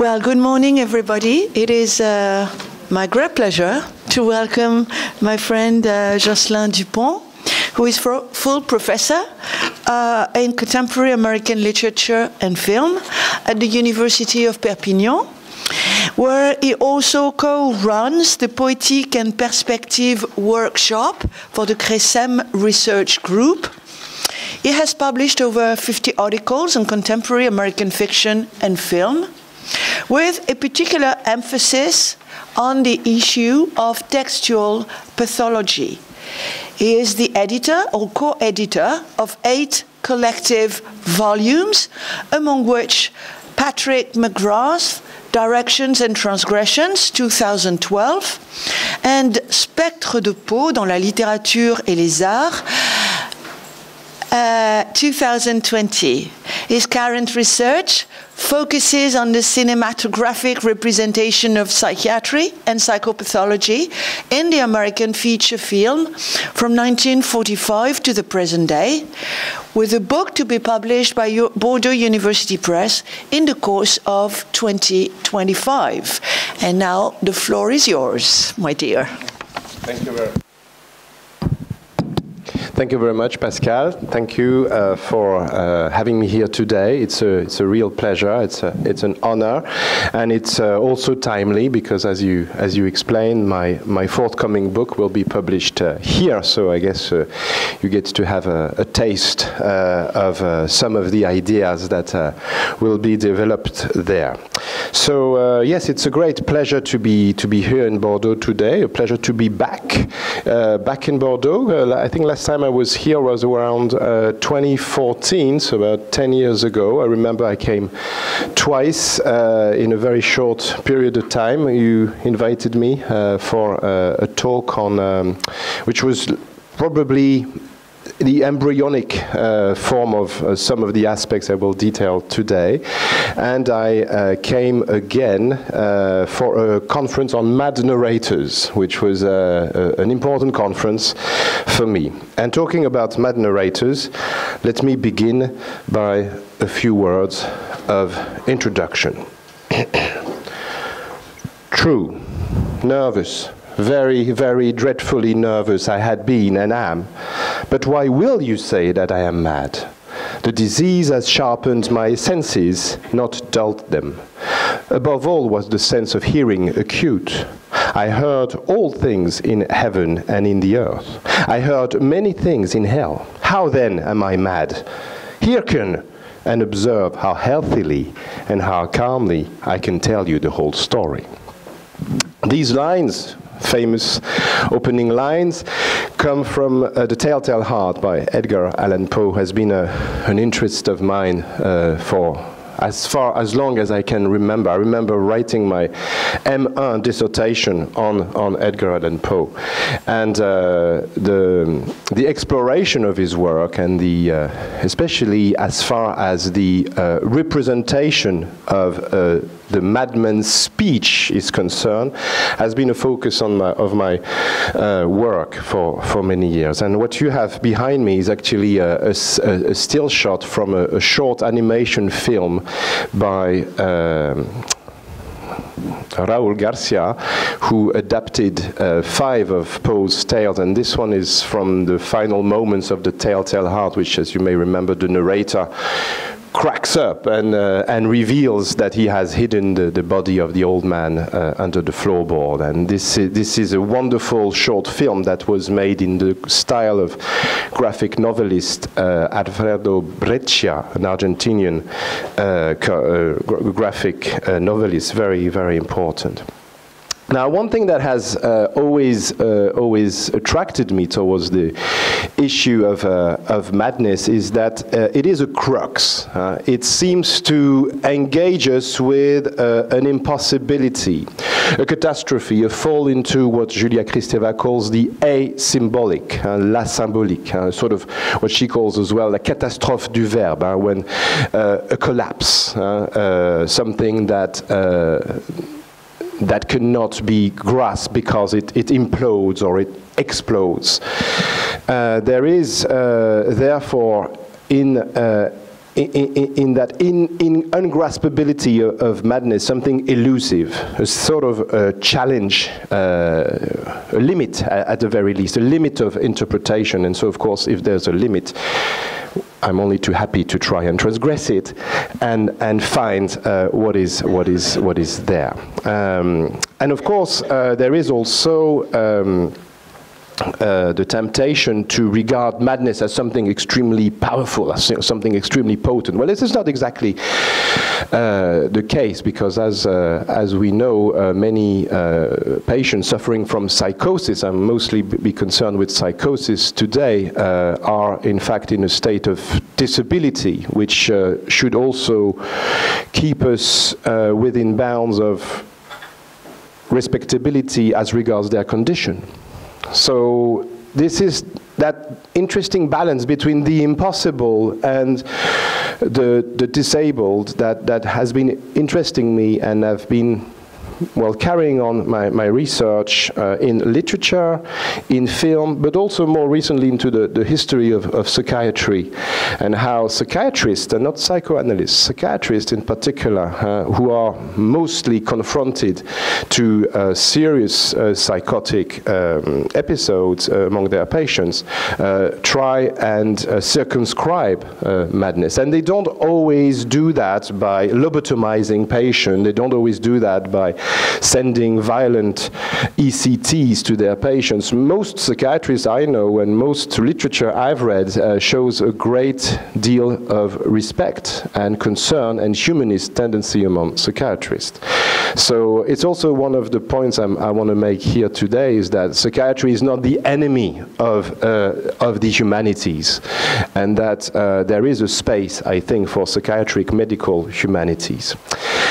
Well, good morning, everybody. It is my great pleasure to welcome my friend Jocelyn Dupont, who is full professor in contemporary American literature and film at the University of Perpignan, where he also co-runs the Poetic and Perspective workshop for the CRESEM research group. He has published over 50 articles on contemporary American fiction and film, with a particular emphasis on the issue of textual pathology. He is the editor or co-editor of 8 collective volumes, among which Patrick McGrath's Directions and Transgressions, 2012, and Spectres de peau dans la littérature et les arts, 2020. His current research focuses on the cinematographic representation of psychiatry and psychopathology in the American feature film from 1945 to the present day, with a book to be published by Bordeaux University Press in the course of 2025. And now the floor is yours, my dear. Thank you very much. Thank you very much, Pascal. Thank you for having me here today. It's a real pleasure. It's an honor, and it's also timely because, as you explained, my forthcoming book will be published here. So I guess you get to have a taste of some of the ideas that will be developed there. So yes, it's a great pleasure to be here in Bordeaux today. A pleasure to be back in Bordeaux. I think last time I was here was around 2014, so about 10 years ago. I remember I came twice in a very short period of time. You invited me for a talk on, which was probably the embryonic form of some of the aspects I will detail today. And I came again for a conference on mad narrators, which was an important conference for me. And talking about mad narrators, let me begin by a few words of introduction. True, nervous, very, very dreadfully nervous I had been and am. But why will you say that I am mad? The disease has sharpened my senses, not dulled them. Above all was the sense of hearing acute. I heard all things in heaven and in the earth. I heard many things in hell. How then am I mad? Hearken and observe how healthily and how calmly I can tell you the whole story. These lines, famous opening lines, come from The Telltale Heart by Edgar Allan Poe. Has been an interest of mine for as long as I can remember. I remember writing my M1 dissertation on Edgar Allan Poe, and the exploration of his work, and the especially as far as the representation of the madman's speech is concerned, has been a focus of my work for many years. And what you have behind me is actually a still shot from a short animation film by Raúl Garcia, who adapted 5 of Poe's tales, and this one is from the final moments of The Telltale Heart, which, as you may remember, the narrator cracks up and reveals that he has hidden the body of the old man under the floorboard. And this is a wonderful short film that was made in the style of graphic novelist Alfredo Breccia, an Argentinian graphic novelist, very, very important. Now, one thing that has always attracted me towards the issue of madness is that it is a crux. It seems to engage us with an impossibility, a catastrophe, a fall into what Julia Kristeva calls the asymbolic, la symbolique, sort of what she calls as well la catastrophe du verbe, when a collapse, something that cannot be grasped because it implodes or it explodes. There is, therefore, in in that ungraspability of madness, something elusive, a sort of a challenge, a limit at the very least, a limit of interpretation. And so, of course, if there's a limit, I'm only too happy to try and transgress it and find what is there. And of course, there is also the temptation to regard madness as something extremely powerful, as something extremely potent. Well, this is not exactly the case, because as we know, many patients suffering from psychosis, and mostly be concerned with psychosis today, are in fact in a state of disability, which should also keep us within bounds of respectability as regards their condition. So this is that interesting balance between the impossible and the disabled that has been interesting me, and I've been, well, carrying on my research in literature, in film, but also more recently into the history of psychiatry, and how psychiatrists, and not psychoanalysts, psychiatrists in particular, who are mostly confronted to serious psychotic episodes among their patients, try and circumscribe madness. And they don't always do that by lobotomizing patients. They don't always do that by sending violent ECTs to their patients. Most psychiatrists I know, and most literature I've read, shows a great deal of respect and concern and humanist tendency among psychiatrists. So it's also one of the points I want to make here today, is that psychiatry is not the enemy of the humanities, and that there is a space, I think, for psychiatric medical humanities.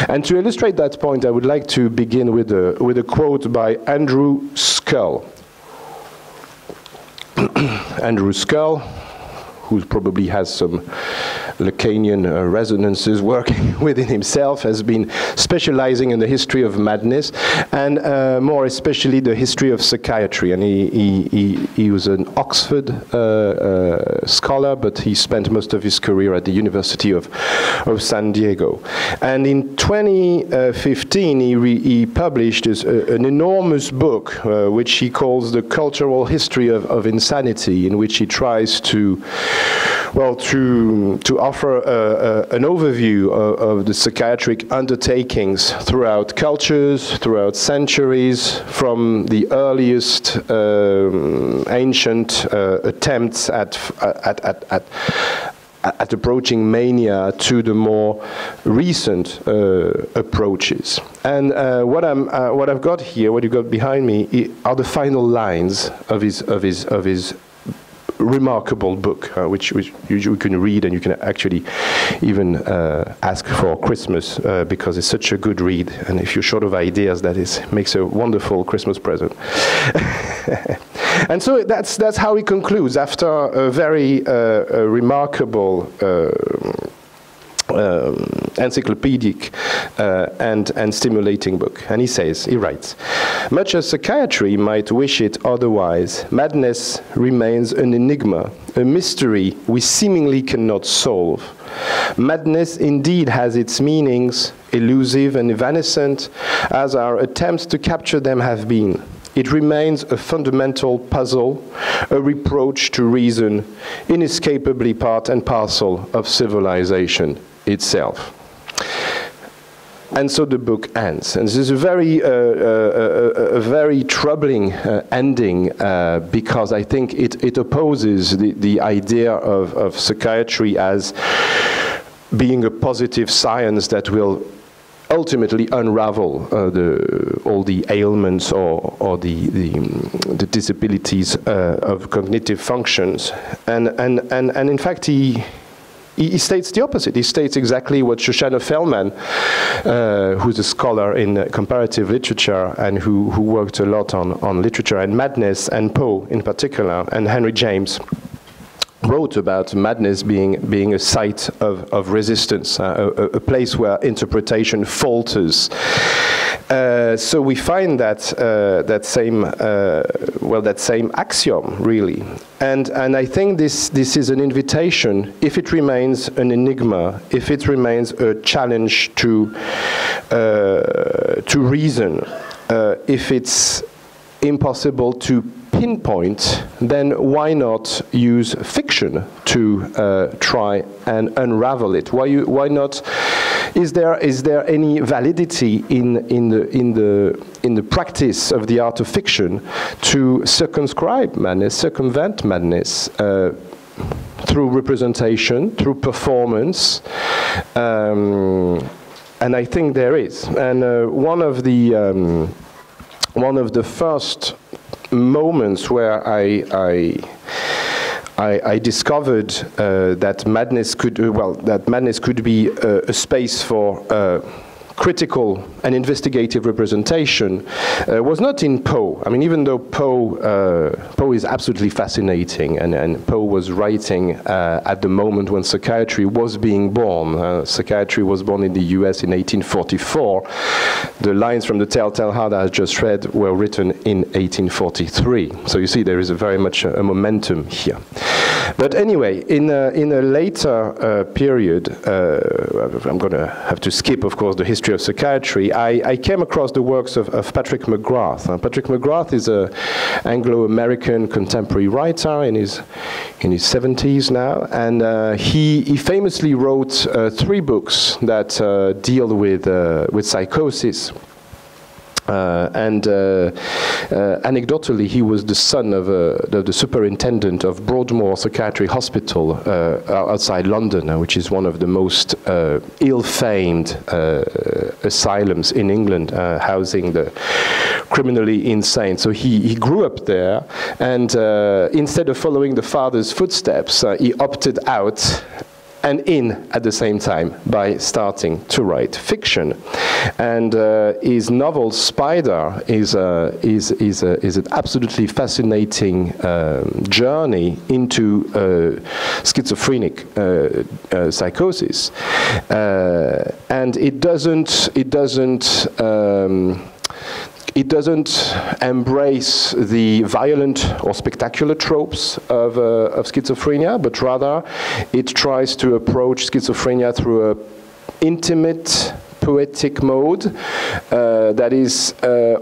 And to illustrate that point, I would like to begin with a quote by Andrew Scull. Andrew Scull, who probably has some Lacanian resonances working within himself, has been specializing in the history of madness, and more especially the history of psychiatry. And he was an Oxford scholar, but he spent most of his career at the University of San Diego. And in 2015, he published an enormous book, which he calls The Cultural History of Insanity, in which he tries to offer an overview of the psychiatric undertakings throughout cultures, throughout centuries, from the earliest ancient attempts at approaching mania to the more recent approaches. And what I've got here, what you got behind me, are the final lines of his remarkable book, which you can read, and you can actually even ask for Christmas, because it's such a good read, and if you're short of ideas, makes a wonderful Christmas present. And so that's how he concludes, after a very remarkable encyclopedic and stimulating book. And he writes, "Much as psychiatry might wish it otherwise, madness remains an enigma, a mystery we seemingly cannot solve. Madness indeed has its meanings, elusive and evanescent, as our attempts to capture them have been. It remains a fundamental puzzle, a reproach to reason, inescapably part and parcel of civilization itself." And so the book ends. And this is a very troubling ending, because I think it opposes the idea of psychiatry as being a positive science that will ultimately unravel all the ailments or the disabilities of cognitive functions. And in fact, he states the opposite. He states exactly what Shoshana Feldman, who's a scholar in comparative literature and who worked a lot on literature and madness, and Poe in particular, and Henry James, wrote about madness being a site of resistance, a place where interpretation falters. So we find that that same axiom, really, and I think this is an invitation. If it remains an enigma, if it remains a challenge to reason, if it's impossible to pinpoint, then why not use fiction to try and unravel it? Why not? Is there any validity in the practice of the art of fiction to circumscribe madness, circumvent madness through representation, through performance? And I think there is. And one of the first moments where I discovered that madness could be a space for critical and investigative representation was not in Poe. I mean, even though Poe is absolutely fascinating, and Poe was writing at the moment when psychiatry was being born. Psychiatry was born in the US in 1844. The lines from the Telltale Heart I just read were written in 1843. So you see, there is very much a momentum here. But anyway, in a later period, I'm going to have to skip, of course, the history of psychiatry. I came across the works of Patrick McGrath. Patrick McGrath is an Anglo-American contemporary writer in his 70s now, and he famously wrote 3 books that deal with psychosis. Anecdotally, he was the son of the superintendent of Broadmoor Psychiatric Hospital outside London, which is one of the most ill-famed asylums in England, housing the criminally insane. So he grew up there, and instead of following the father's footsteps, he opted out and in at the same time by starting to write fiction. And his novel Spider is an absolutely fascinating journey into schizophrenic psychosis, and it doesn't embrace the violent or spectacular tropes of schizophrenia, but rather it tries to approach schizophrenia through an intimate, poetic mode that is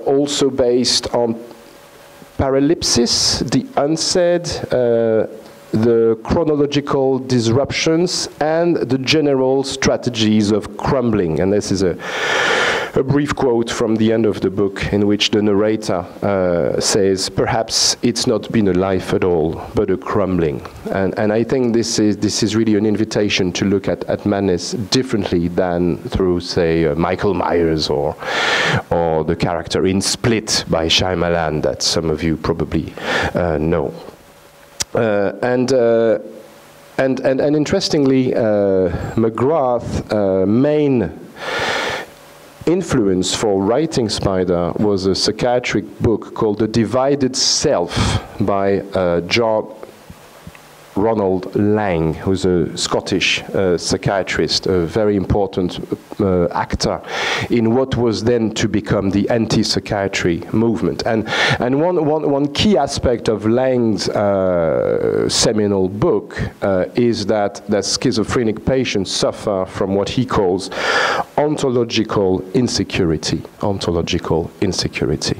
also based on paralypsis, the unsaid, the chronological disruptions, and the general strategies of crumbling. And this is a brief quote from the end of the book, in which the narrator says, perhaps it's not been a life at all, but a crumbling. And I think this is really an invitation to look at madness differently than through, say, Michael Myers or the character in Split by Shyamalan that some of you probably know. And interestingly, McGrath's main influence for writing Spider was a psychiatric book called The Divided Self by John Ronald Lang, who's a Scottish psychiatrist, a very important actor in what was then to become the anti-psychiatry movement. And one key aspect of Lang's seminal book is that schizophrenic patients suffer from what he calls ontological insecurity. Ontological insecurity.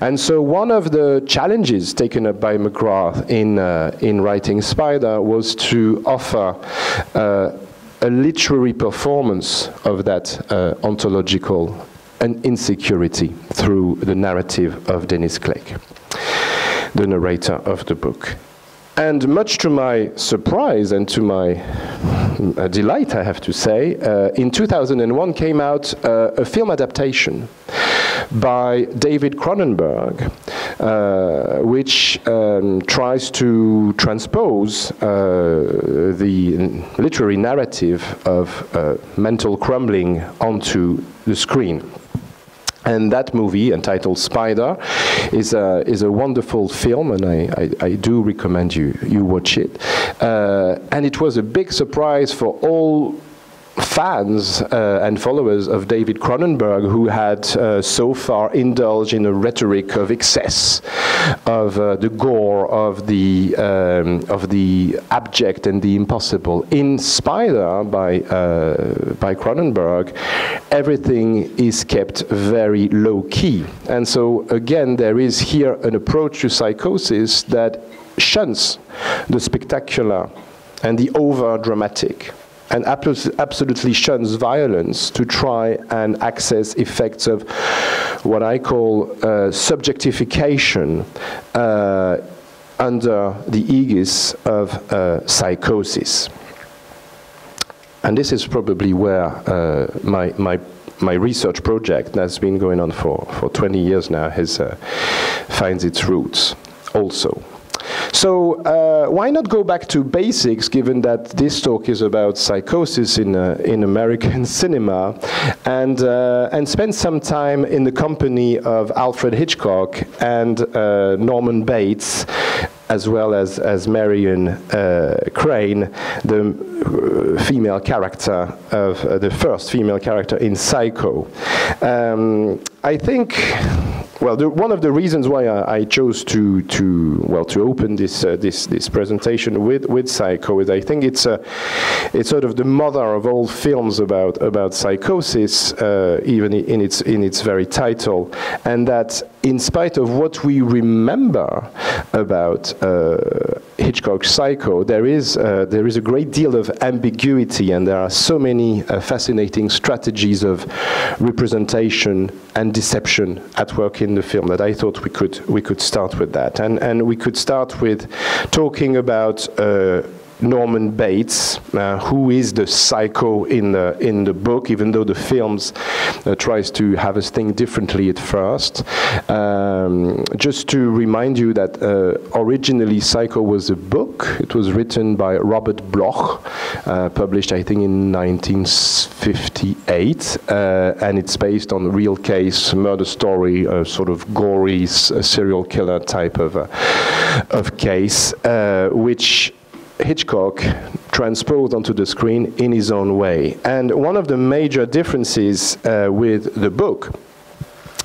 And so one of the challenges taken up by McGrath in writing Spider was to offer a literary performance of that ontological insecurity through the narrative of Dennis Clegg, the narrator of the book. And much to my surprise and to my delight, I have to say, in 2001 came out a film adaptation by David Cronenberg, which tries to transpose the literary narrative of mental crumbling onto the screen. And that movie, entitled Spider, is a wonderful film, and I do recommend you watch it. And it was a big surprise for all fans and followers of David Cronenberg, who had so far indulged in a rhetoric of excess, of the gore, of the abject and the impossible. In Spider by Cronenberg, everything is kept very low key, and so again there is here an approach to psychosis that shuns the spectacular and the over dramatic, and absolutely shuns violence to try and access effects of what I call subjectification under the aegis of psychosis. And this is probably where my research project that's been going on for 20 years now finds its roots also. So why not go back to basics, given that this talk is about psychosis in American cinema, and spend some time in the company of Alfred Hitchcock and Norman Bates, as well as Marion Crane, the female character of the first female character in Psycho. I think, well, one of the reasons why I chose to open this presentation with Psycho is I think it's sort of the mother of all films about psychosis, even in its very title, and that in spite of what we remember about Hitchcock's Psycho, there is a great deal of ambiguity, and there are so many fascinating strategies of representation and deception at work in the film that I thought we could start with that, and we could start with talking about Norman Bates, who is the psycho in the book, even though the films tries to have us think differently at first. Just to remind you that originally Psycho was a book. It was written by Robert Bloch, published I think in 1958, and it's based on a real case murder story, a sort of gory serial killer type of case, which Hitchcock transposed onto the screen in his own way. And one of the major differences with the book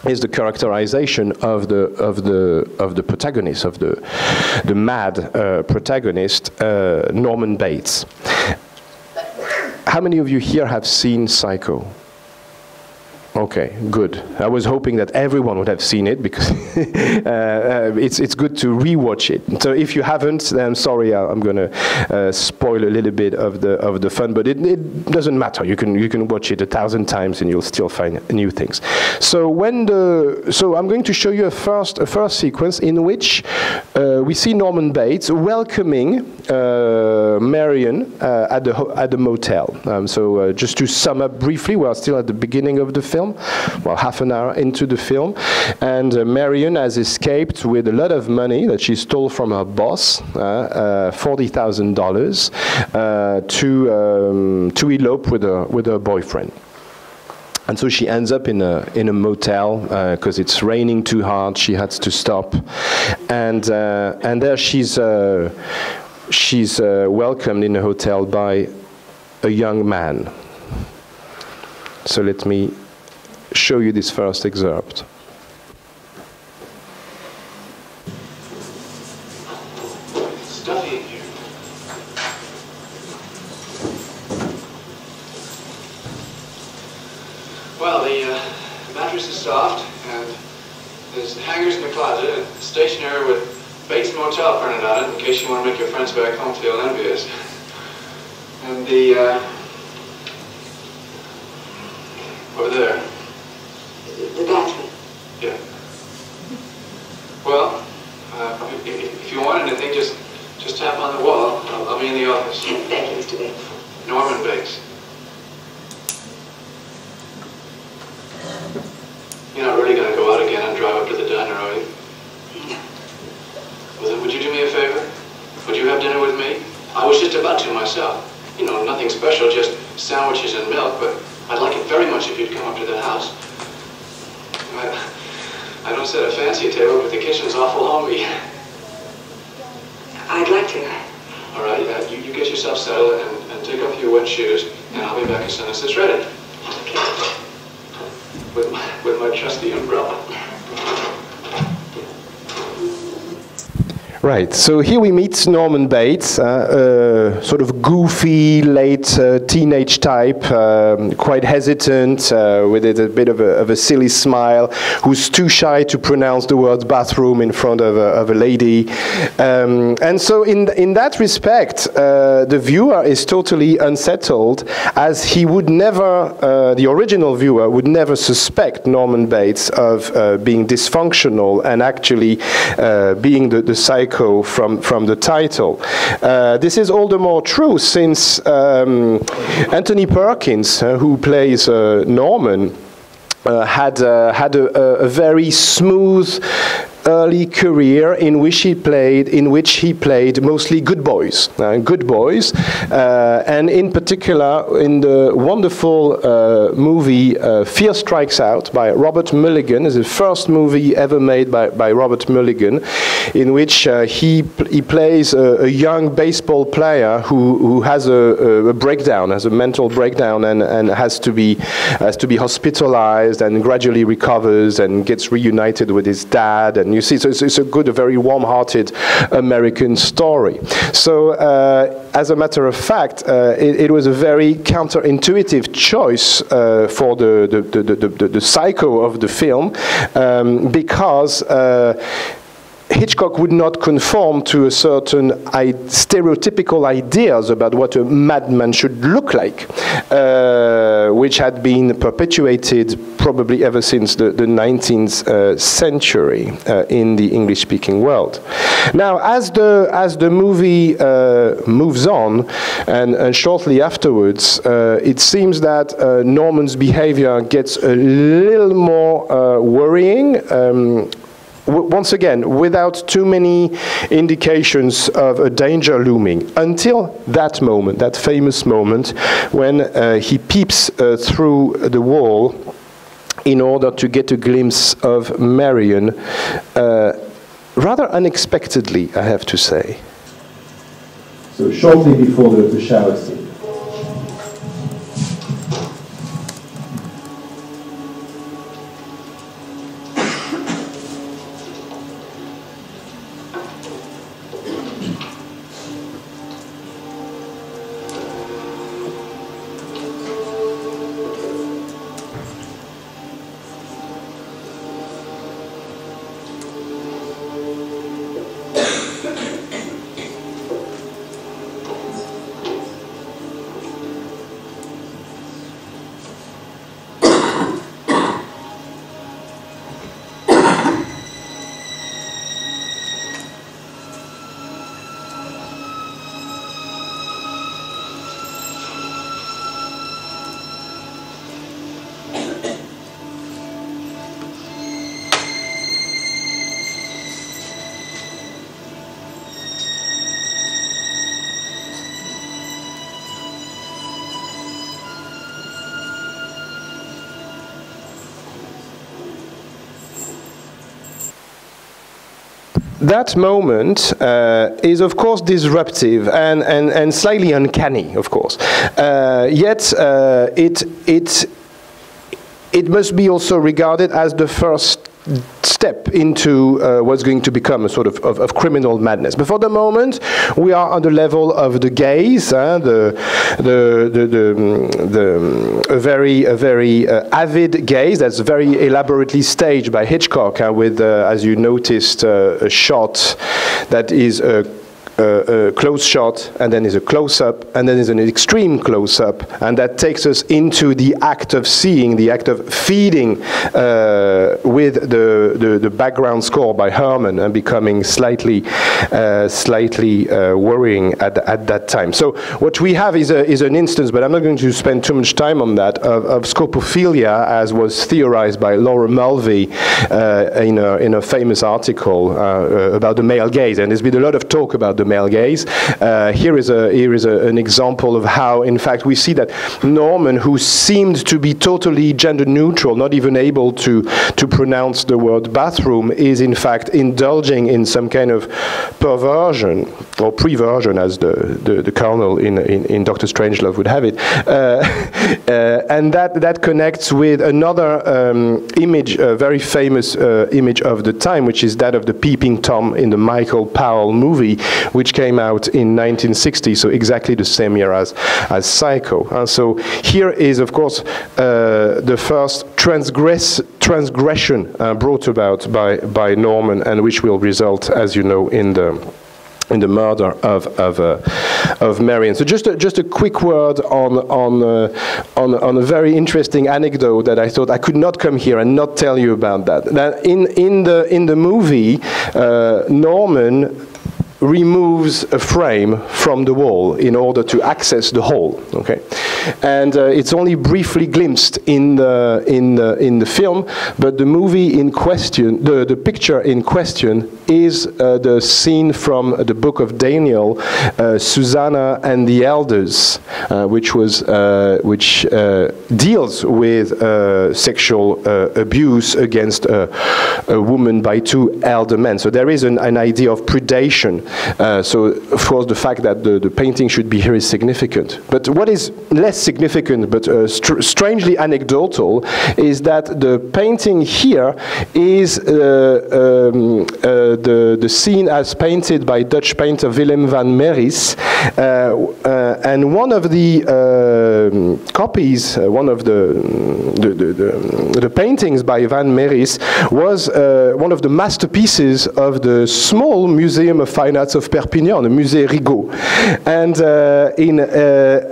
is the characterization of the protagonist, of the mad protagonist, Norman Bates. How many of you here have seen Psycho? Okay, good. I was hoping that everyone would have seen it, because it's good to rewatch it. So if you haven't, then I'm sorry, I'm going to spoil a little bit of the fun, but it doesn't matter. You can watch it 1,000 times and you'll still find new things. So I'm going to show you a first sequence in which we see Norman Bates welcoming Marion at the motel. So just to sum up briefly, we are still at the beginning of the film. Well, half an hour into the film, and Marion has escaped with a lot of money that she stole from her boss, $40,000, to elope with her boyfriend. And so she ends up in a motel because it's raining too hard. She has to stop, and there she's welcomed in a hotel by a young man. So let me show you this first excerpt. Stuffy in here. Well, the mattress is soft, and there's hangers in the closet, and stationery with Bates Motel printed on it, in case you want to make your friends back home feel envious. And over there. The bathroom. Yeah. Well, if you want anything, just tap on the wall. I'll be in the office. Thank you, Mr. Bates. Norman Bates. You're not really going to go out again and drive up to the diner, are you? No. Well, then would you do me a favor? Would you have dinner with me? I was just about to myself. You know, nothing special, just sandwiches and milk, but I'd like it very much if you'd come up to the house. I don't sit at a fancy table, but the kitchen's awful homey. I'd like to. All right, you get yourself settled and take off your wet shoes, and I'll be back as soon as it's ready. Okay. With my trusty umbrella. Right, so here we meet Norman Bates, sort of goofy, late teenage type, quite hesitant, with a bit of a silly smile, who's too shy to pronounce the word bathroom in front of a lady. And so in that respect, the viewer is totally unsettled, as he would never, the original viewer would never suspect Norman Bates of being dysfunctional and actually being the psycho from the title. This is all the more true since Anthony Perkins, who plays Norman, had a very smooth early career in which he played mostly good boys, and in particular in the wonderful movie Fear Strikes Out by Robert Mulligan. It's the first movie ever made by Robert Mulligan, in which he plays a young baseball player who has a breakdown, has a mental breakdown, and has to be hospitalized, and gradually recovers and gets reunited with his dad. And you see, so it's a good, a very warm-hearted American story. So, as a matter of fact, it was a very counterintuitive choice for the psycho of the film, because Hitchcock would not conform to a certain stereotypical ideas about what a madman should look like, which had been perpetuated probably ever since the 19th century in the English-speaking world. Now, as the movie moves on, and shortly afterwards, it seems that Norman's behavior gets a little more worrying. Once again, without too many indications of a danger looming, until that moment, that famous moment, when he peeps through the wall in order to get a glimpse of Marion, rather unexpectedly, I have to say. So shortly before the shower scene. That moment is, of course, disruptive and slightly uncanny, of course. Yet it must be also regarded as the first step into what's going to become a sort of criminal madness. But for the moment, we are on the level of the gaze, a very avid gaze that's very elaborately staged by Hitchcock, with, as you noticed, a shot that is a close shot, and then is a close-up, and then is an extreme close-up, and that takes us into the act of seeing, the act of feeding with the background score by Herman, and becoming slightly worrying at that time. So what we have is an instance, but I'm not going to spend too much time on that, of scopophilia, as was theorized by Laura Mulvey in a famous article about the male gaze, and there's been a lot of talk about the male gaze. Here is an example of how, in fact, we see that Norman, who seemed to be totally gender neutral, not even able to pronounce the word bathroom, is in fact indulging in some kind of perversion, or preversion, as the colonel in Dr. Strangelove would have it. And that connects with another image, a very famous image of the time, which is that of the Peeping Tom in the Michael Powell movie, which came out in 1960, so exactly the same year as Psycho. So here is, of course, the first transgression brought about by Norman, and which will result, as you know, in the murder of Marion. So just a quick word on a very interesting anecdote that I thought I could not come here and not tell you about that. That in the movie, Norman removes a frame from the wall in order to access the hall. Okay, and it's only briefly glimpsed in the film, but the movie in question, the picture in question, is the scene from the book of Daniel, Susanna and the Elders, which deals with sexual abuse against a woman by two elder men. So there is an idea of predation. So, of course, the fact that the painting should be here is significant. But what is less significant, but strangely anecdotal, is that the painting here is the scene as painted by Dutch painter Willem van Meris, and one of the copies, one of the paintings by Van Meris was one of the masterpieces of the small Museum of Fine Arts of Perpignan, the Musée Rigaud,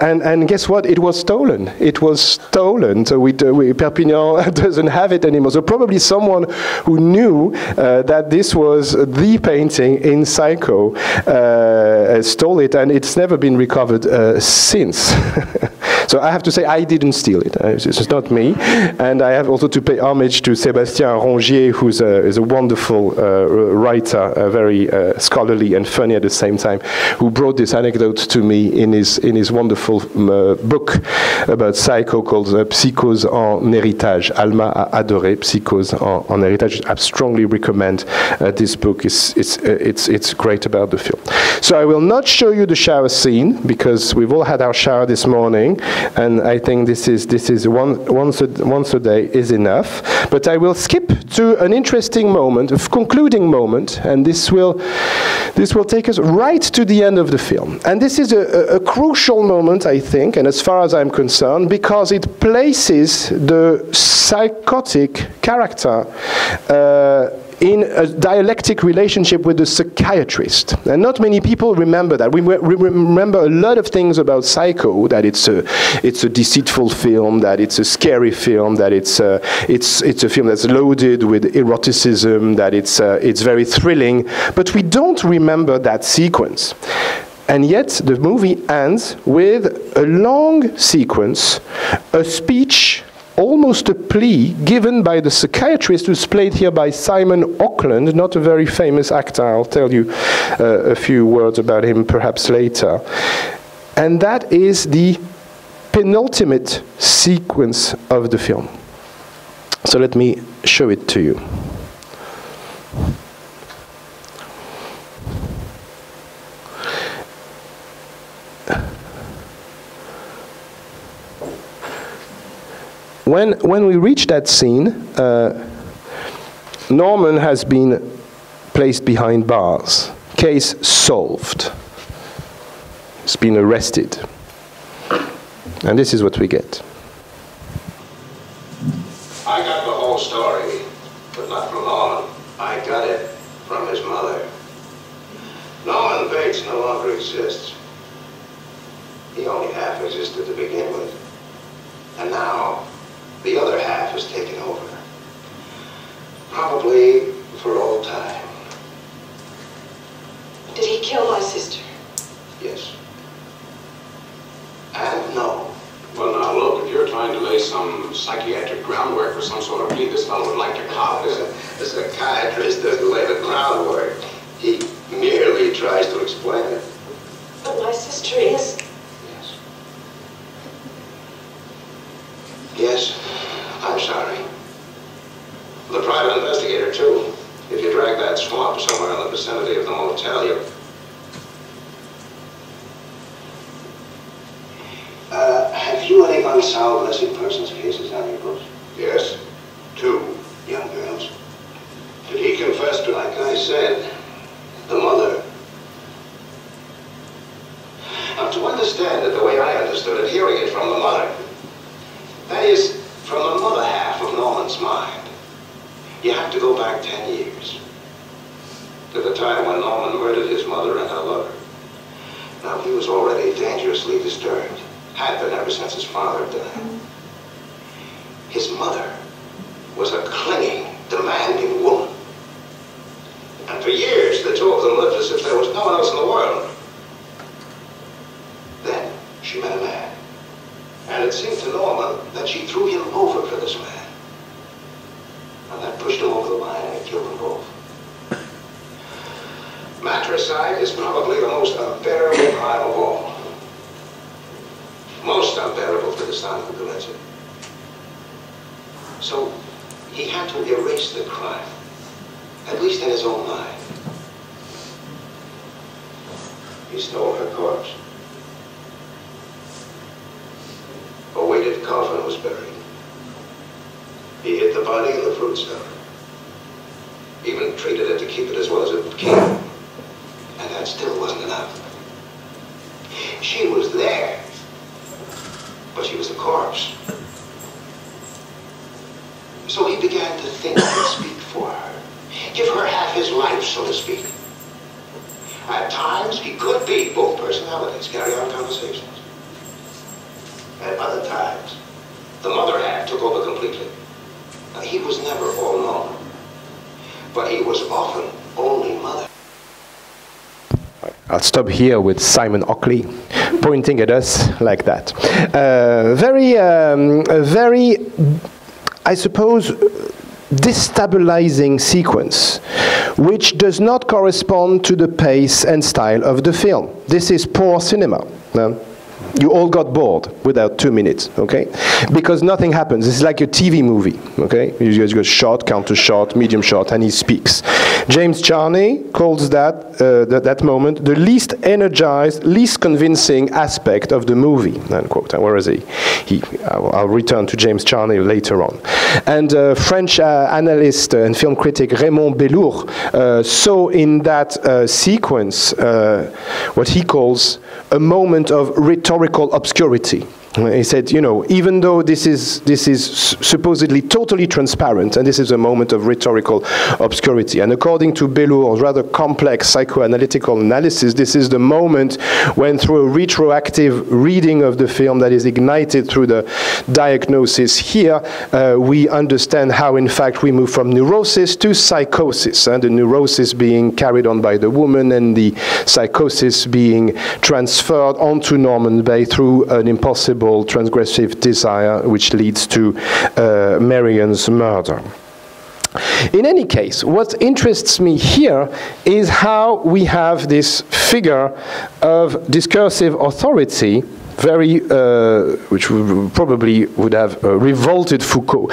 and guess what? It was stolen. It was stolen. So Perpignan doesn't have it anymore. So probably someone who knew that this was the painting in Psycho stole it, and it's never been recovered since. So I have to say I didn't steal it. It's not me, and I have also to pay homage to Sébastien Rongier, who is a wonderful writer, very scholarly and funny at the same time, who brought this anecdote to me in his wonderful book about Psycho called Psychoses en héritage. Alma a adoré Psychoses en héritage. I strongly recommend this book. It's great about the film. So I will not show you the shower scene because we've all had our shower this morning, and I think this is once a day is enough. But I will skip to an interesting moment, a concluding moment, and this will take us right to the end of the film. And this is a crucial moment, I think, and as far as I'm concerned, because it places the psychotic character in a dialectic relationship with the psychiatrist. And not many people remember that. We remember a lot of things about Psycho, that it's a deceitful film, that it's a scary film, that it's a film that's loaded with eroticism, that it's very thrilling, but we don't remember that sequence. And yet the movie ends with a long sequence, a speech, almost a plea given by the psychiatrist, who's played here by Simon Auckland, not a very famous actor. I'll tell you a few words about him perhaps later. And that is the penultimate sequence of the film. So let me show it to you. When we reach that scene, Norman has been placed behind bars. Case solved. He's been arrested. And this is what we get. I got the whole story, but not from Norman. I got it from his mother. Norman Bates no longer exists. He only half existed to begin with. And now, the other half has taken over. Probably for all time. Did he kill my sister? Yes. And no. Well, now, look, if you're trying to lay some psychiatric groundwork for some sort of plea, this fellow would like to cop. The psychiatrist doesn't lay the groundwork. He merely tries to explain it. But my sister is. Yes. Yes, I'm sorry. The private investigator, too. If you drag that swamp somewhere in the vicinity of the motel, you... Have you any unsolved missing persons cases on your books? Yes. 2 young girls. Did he confess to, like I said, the mother? Now, to understand it the way I understood it, hearing it from the mother, that is, from the mother half of Norman's mind, you have to go back 10 years, to the time when Norman murdered his mother and her lover. Now, he was already dangerously disturbed, had been ever since his father died. His mother was a clinging, demanding woman. And for years, the two of them lived as if there was no one else in the world. Then, she met a man. And it seemed to Norman that she threw him over for this man. And that pushed him over the line and it killed them both. Matricide is probably the most unbearable crime of all. Most unbearable for the son who commits it. So, he had to erase the crime, at least in his own mind. He stole her corpse. A weighted coffin was buried. He hid the body in the fruit cellar. Even treated it to keep it as well as it came. And that still wasn't enough. She was there, but she was a corpse. So he began to think and speak for her. Give her half his life, so to speak. At times, he could be both personalities, carry on conversations. At other times, the mother half took over completely. Now, he was never all Norman, but he was often only mother. I'll stop here with Simon Oakley pointing at us like that. Very, I suppose, destabilizing sequence, which does not correspond to the pace and style of the film. This is poor cinema. You all got bored without 2 minutes, okay? Because nothing happens. It's like a TV movie, okay? You just go shot, counter shot, medium shot, and he speaks. James Charney calls that, that moment the least energized, least convincing aspect of the movie, unquote. Whereas I'll return to James Charney later on. And French analyst and film critic Raymond Bellour saw in that sequence what he calls a moment of rhetorical obscurity. He said, you know, even though this is supposedly totally transparent, and this is a moment of rhetorical obscurity, and according to Bellour's rather complex psychoanalytical analysis, this is the moment when, through a retroactive reading of the film that is ignited through the diagnosis here, we understand how, in fact, we move from neurosis to psychosis, and the neurosis being carried on by the woman, and the psychosis being transferred onto Norman Bay through an impossible transgressive desire, which leads to Marian's murder. In any case, what interests me here is how we have this figure of discursive authority, very, which probably would have revolted Foucault,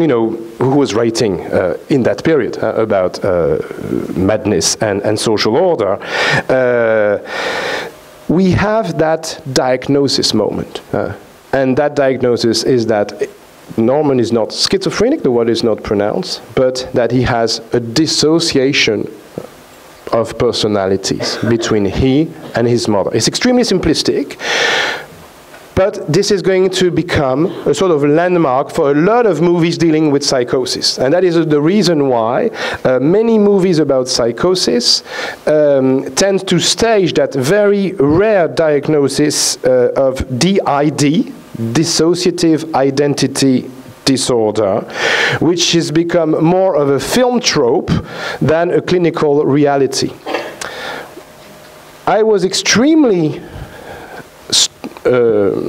you know, who was writing in that period about madness and social order. We have that diagnosis moment, and that diagnosis is that Norman is not schizophrenic, the word is not pronounced, but that he has a dissociation of personalities between he and his mother. It's extremely simplistic, but this is going to become a sort of landmark for a lot of movies dealing with psychosis. And that is the reason why many movies about psychosis tend to stage that very rare diagnosis of DID, dissociative identity disorder, which has become more of a film trope than a clinical reality. I was extremely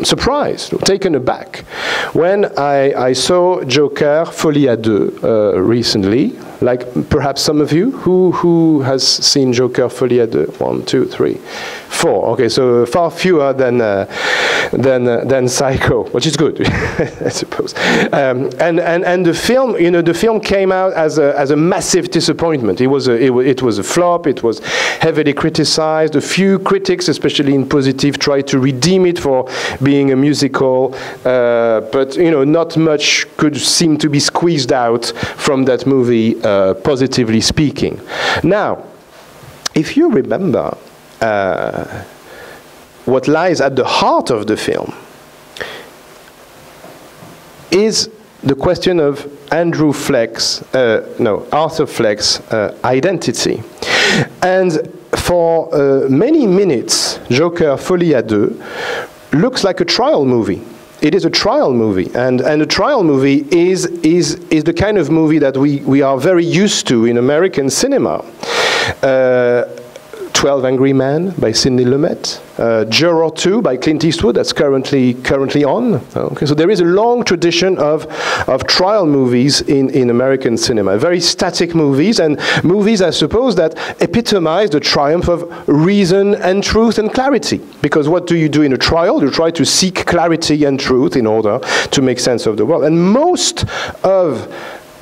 surprised, taken aback, when I saw Joker, Folie à Deux recently, like perhaps some of you. Who has seen Joker Folie à Deux? 1, 2, 3, 4. Okay, so far fewer than Psycho, which is good, I suppose. And the film, you know, the film came out as a massive disappointment. It was a flop. It was heavily criticized. A few critics, especially in positive, tried to redeem it for being a musical, but you know, not much could seem to be squeezed out from that movie, positively speaking. Now, if you remember what lies at the heart of the film is the question of Arthur Fleck's identity. And for many minutes, Joker Folie à Deux looks like a trial movie. It is a trial movie, and a trial movie is the kind of movie that we are very used to in American cinema. 12 Angry Men by Sidney Lumet, Juror 2 by Clint Eastwood, that's currently on. Okay, so there is a long tradition of trial movies in American cinema, very static movies, and movies, I suppose, that epitomize the triumph of reason and truth and clarity. Because what do you do in a trial? You try to seek clarity and truth in order to make sense of the world. And most of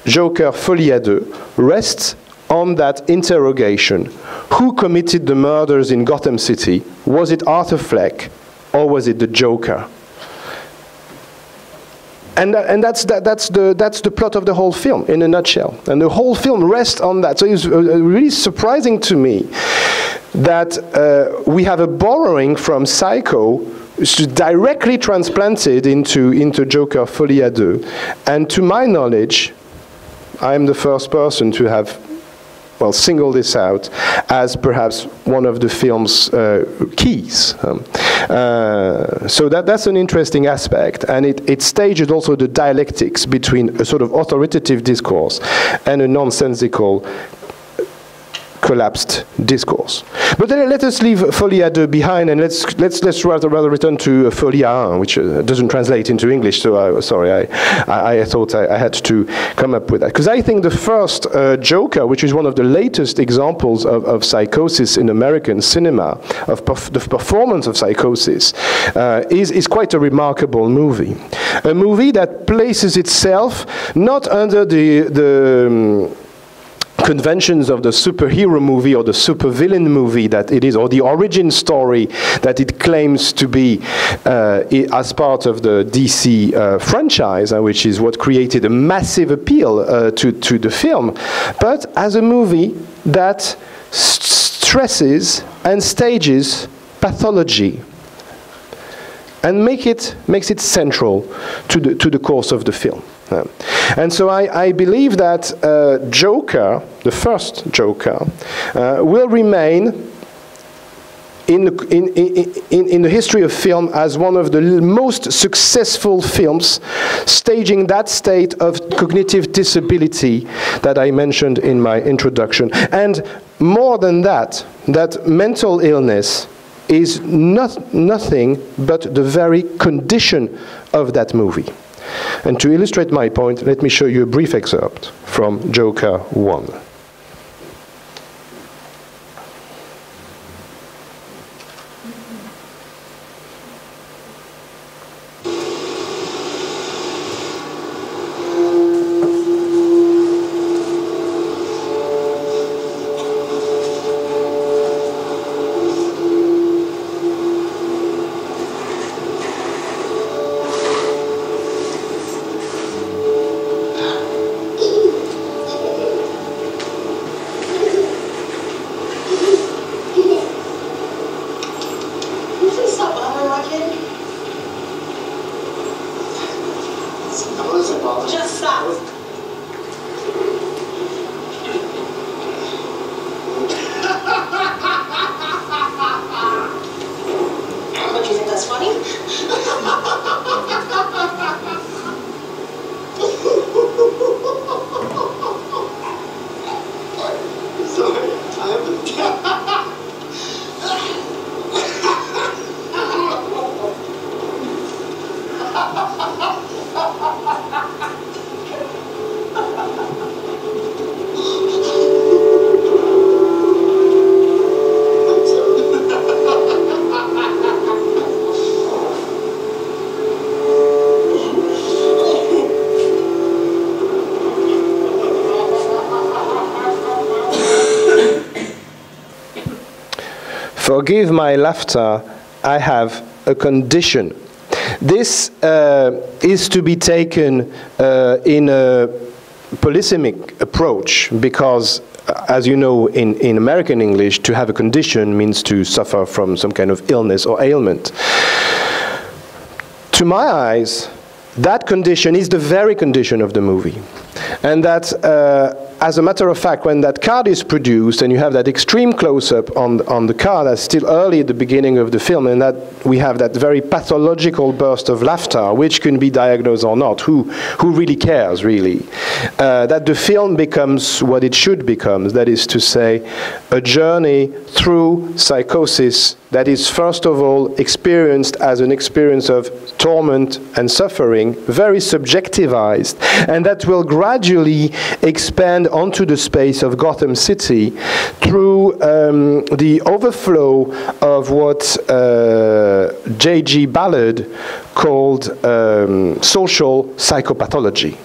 Joker Folie à Deux rests on that interrogation. Who committed the murders in Gotham City? Was it Arthur Fleck or was it the Joker? And that's the plot of the whole film in a nutshell. And the whole film rests on that. So it's really surprising to me that we have a borrowing from Psycho directly transplanted into Joker Folie à Deux. And to my knowledge, I'm the first person to have single this out as perhaps one of the film's keys. So that's an interesting aspect, and it stages also the dialectics between a sort of authoritative discourse and a nonsensical collapsed discourse. But then let us leave Folie à Deux behind, and let's rather return to Folie à Un, which doesn't translate into English. So I thought I had to come up with that, because I think the first Joker, which is one of the latest examples of psychosis in American cinema, of the performance of psychosis, is quite a remarkable movie. A movie that places itself not under the conventions of the superhero movie or the supervillain movie that it is, or the origin story that it claims to be as part of the DC franchise, which is what created a massive appeal to the film, but as a movie that stresses and stages pathology and makes it central to the course of the film. And so I believe that Joker, the first Joker, will remain in the history of film as one of the most successful films staging that state of cognitive disability that I mentioned in my introduction. And more than that, that mental illness is nothing but the very condition of that movie. And to illustrate my point, let me show you a brief excerpt from Joker 1. Forgive my laughter, I have a condition. This is to be taken in a polysemic approach, because as you know, in American English, to have a condition means to suffer from some kind of illness or ailment. To my eyes, that condition is the very condition of the movie. And that, as a matter of fact, when that card is produced and you have that extreme close-up on the card, that's still early at the beginning of the film, and that we have that very pathological burst of laughter, which can be diagnosed or not, who really cares, really? That the film becomes what it should become, that is to say, a journey through psychosis that is, first of all, experienced as an experience of torment and suffering, very subjectivized, and that will gradually expand onto the space of Gotham City through the overflow of what J.G. Ballard called social psychopathology.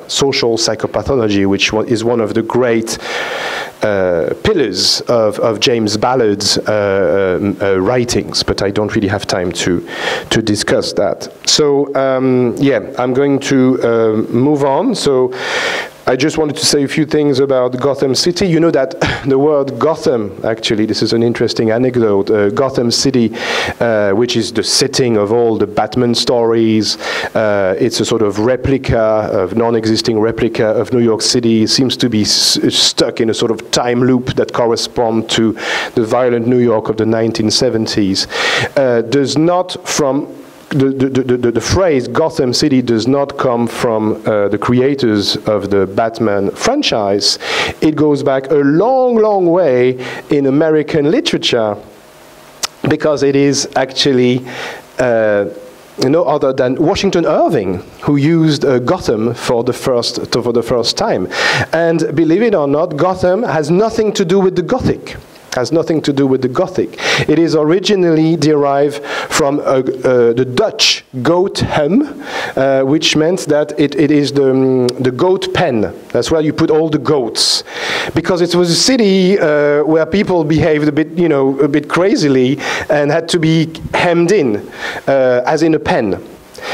Social psychopathology, which is one of the great pillars of James Ballard's writings, but I don't really have time to discuss that. So yeah, I'm going to move on. So I just wanted to say a few things about Gotham City. You know that the word Gotham, actually, this is an interesting anecdote. Gotham City, which is the setting of all the Batman stories, it's a sort of replica, of non-existing replica of New York City. It seems to be stuck in a sort of time loop that corresponds to the violent New York of the 1970s. Does not from the phrase Gotham City does not come from the creators of the Batman franchise. It goes back a long, long way in American literature, because it is actually no other than Washington Irving who used Gotham for the first time. And believe it or not, Gotham has nothing to do with the Gothic. Has nothing to do with the Gothic. It is originally derived from the Dutch goathem, which meant that it is the goat pen. That's where you put all the goats, because it was a city where people behaved a bit, a bit crazily and had to be hemmed in, as in a pen.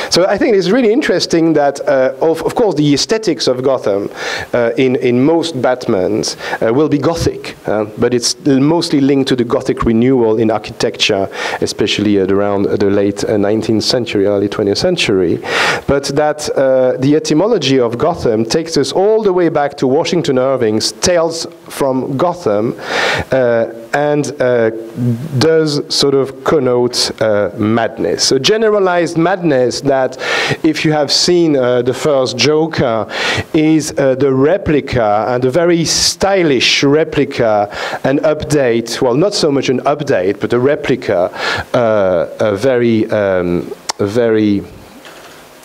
So I think it's really interesting that, of course, the aesthetics of Gotham in most Batmans will be Gothic, but it's mostly linked to the Gothic renewal in architecture, especially around the late 19th century, early 20th century. But that the etymology of Gotham takes us all the way back to Washington Irving's Tales from Gotham, and does sort of connote madness, a generalized madness that, if you have seen the first Joker, is the replica, and a very stylish replica, an update, well, not so much an update, but a replica, a very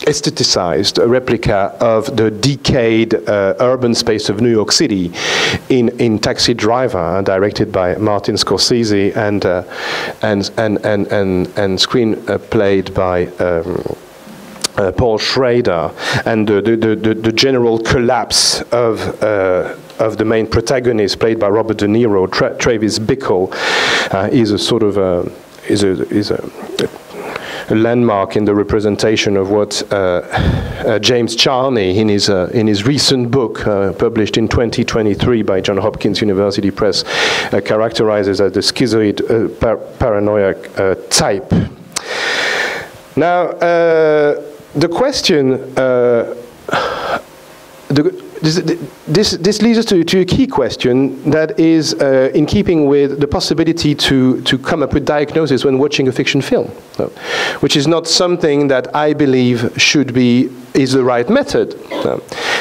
aestheticized replica of the decayed urban space of New York City in Taxi Driver, directed by Martin Scorsese, and screenplayed by Paul Schrader, and the general collapse of the main protagonist, played by Robert De Niro, Travis Bickle, is a sort of a landmark in the representation of what James Charney, in his recent book, published in 2023 by Johns Hopkins University Press, characterizes as the schizoid paranoiac type. Now, the question, this leads us to a key question that is in keeping with the possibility to come up with diagnosis when watching a fiction film, which is not something that I believe is the right method.